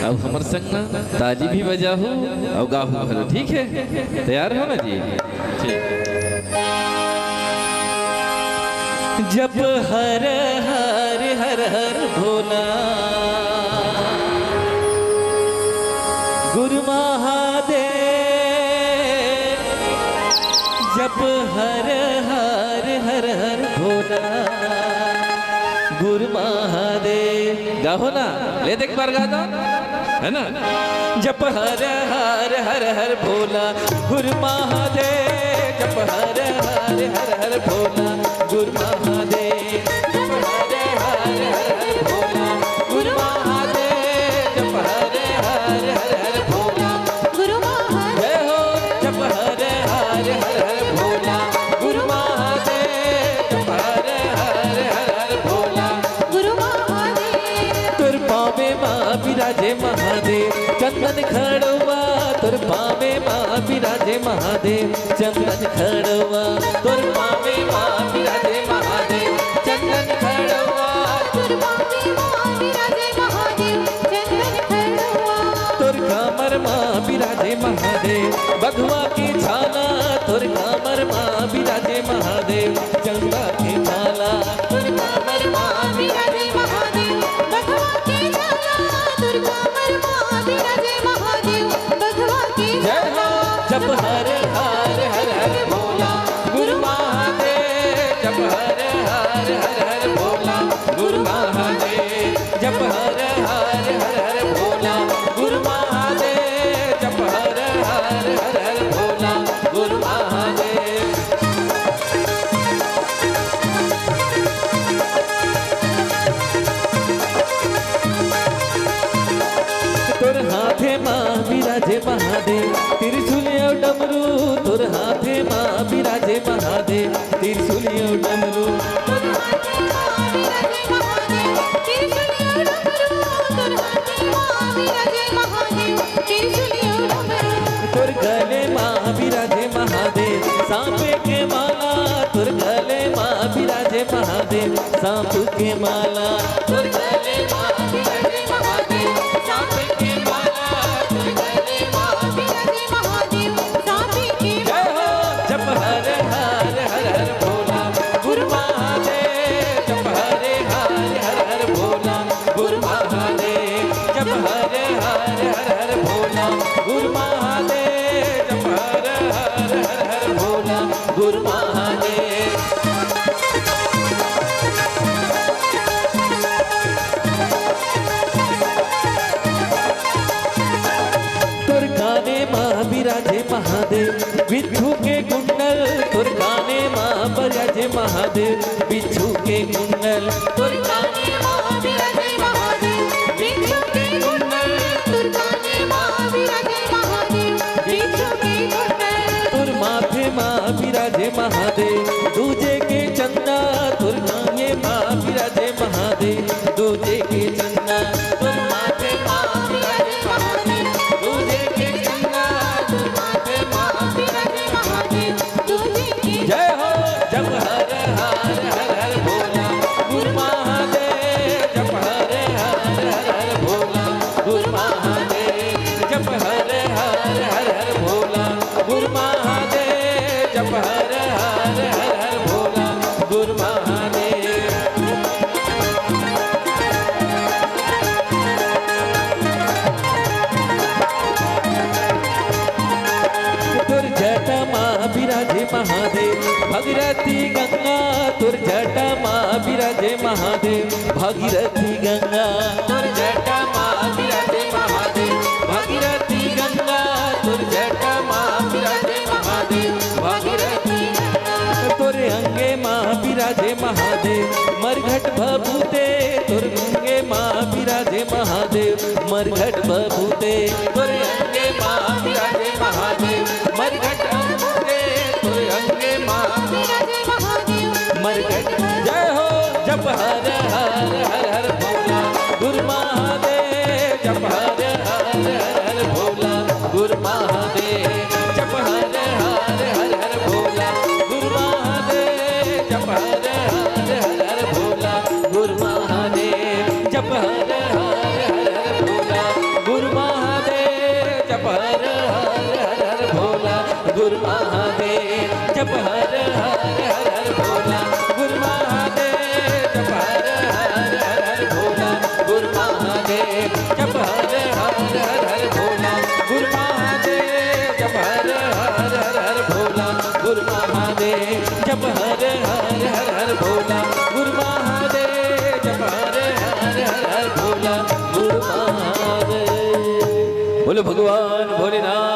अब हमारे संग ना ताली भी बजाओ और गाओ भलो, ठीक है? तैयार हो ना जी? ठीक। जब हर हर हर हर भोला गुरु महादेव, जप हर हर हर हर भोला गुरु महादेव। गाओ ना, ले देख बार गा दो, है ना? जप हर हर हर हर भोला गुरु महादेव, जप हर हर हर हर भोला गुरु महादेव, जप हर हर हर हर भोला गुरु महादेव, जप हर हर हर हर भोला गुरु महादेव हो, जप हर हर हर हर भोला गुरु महादेव, जप हर हर हर हर भोला गुरु महादेव। तुर पावे माँ विराजे महादेव चंदन खड़वा, तुर पावे माँ विराजे महादेव चंदन खड़वा, तुर पावे माँ विराजे महादेव चंदन खड़वा, तुर पावे माँ विराजे महादेव चंदन खड़वा, तुर कामर माँ विराजे महादेव बघवा की छाला, तुर कामर माँ विराजे महादेव चंदा की छाला, तुर कामर माँ विराजे महादेव बघवा की छाला, तुर कामर माँ विराजे महादेव बघवा की छाला। जप हर हर हर हर भोला गुरु महादेव, जप हर हर हर हर भोला गुरु महादेव, जप हर हर हर हर भोला गुरु महादेव, जप हर हर हर हर भोला गुरु महादेव। तुर हाथे माँ विराजे महादेव त्रिशूलियो डमरू, तुर हाथे माँ विराजे महादेव त्रिशूलियो डमरू, तुर हाथे माँ विराजे महादेव त्रिशूलियो डमरू, तुर हाथे माँ विराजे महादेव त्रिशूलियो डमरू, तुर गले माँ विराजे महादेव सांपे के माला, तुर गले माँ विराजे महादेव सांप के माला, तुर गले माँ विराजे महादेव सांप के माला, तुर गले माँ विराजे महादेव सांप के माला। जप हर हर हर हर भोला गुरु महादेव, जप हर हर हर हर भोला गुरु महादेव, जप हर हर हर हर भोला गुरु महादेव, जप हर हर हर हर भोला गुरु महादेव। तुर गाने माँ विराजे महादेव बिच्छू के कुंडल, तुर गाने माँ विराजे महादेव बिच्छू के कुंडल, तुर गाने माँ विराजे महादेव बिच्छू के कुंडल, तुर गाने माँ विराजे महादेव बिच्छू के कुंडल, तुर माथे माँ विराजे महादेव दूजे के चंदा, तुर गाने माँ विराजे महादेव दूजे के चंदा, तुर माथे माँ विराजे महादेव दूजे के चंदा, तुर माथे माँ विराजे महादेव दूजे के। जय हो जप हर हर हर हर भोला गुरु महादेव, जप हर हर हर हर भोला गुरु महादेव, जप हर हर हर हर भोला गुरु महादेव, जप हर हर हर हर भोला गुरु महादेव। तुर जटा माँ विराजे महादेव भगीरथी गंगा, तुर जटा माँ विराजे महादेव भगीरथी गंगा, तुर जटा माँ विराजे महादेव भगीरथी गंगा, तुर जटा माँ विराजे महादेव भगीरथी गंगा, तुर अंगे माँ विराजे महादेव मरघट भभूते, तुर अंगे माँ विराजे महादेव मरघट भभूते, तुर अंगे माँ विराजे महादेव मरघट भभूते, तुर अंगे माँ विराजे महादेव मरघट। जय हो जप हर हर हर हर भोला गुरु महादेव, जप हर हर हर हर भोला गुरु महादेव, जप हर हर हर हर भोला गुरु महादेव, जप हर हर हर हर भोला गुरु महादेव, जप हर हर हर हर भोला गुरु हर हर हर भोला गुरु महादेव जप हर हर हर भोला गुरु महादेव जप हर हर हर भोला गुरु महादेव जप हर हर हर भोला गुरु महादेव जप हर हर हर भोला गुरु महादेव जप हर हर भोला गुरु महादेव जप हर हर भोला गुरु महादेव। बोलो भगवान भोलेनाथ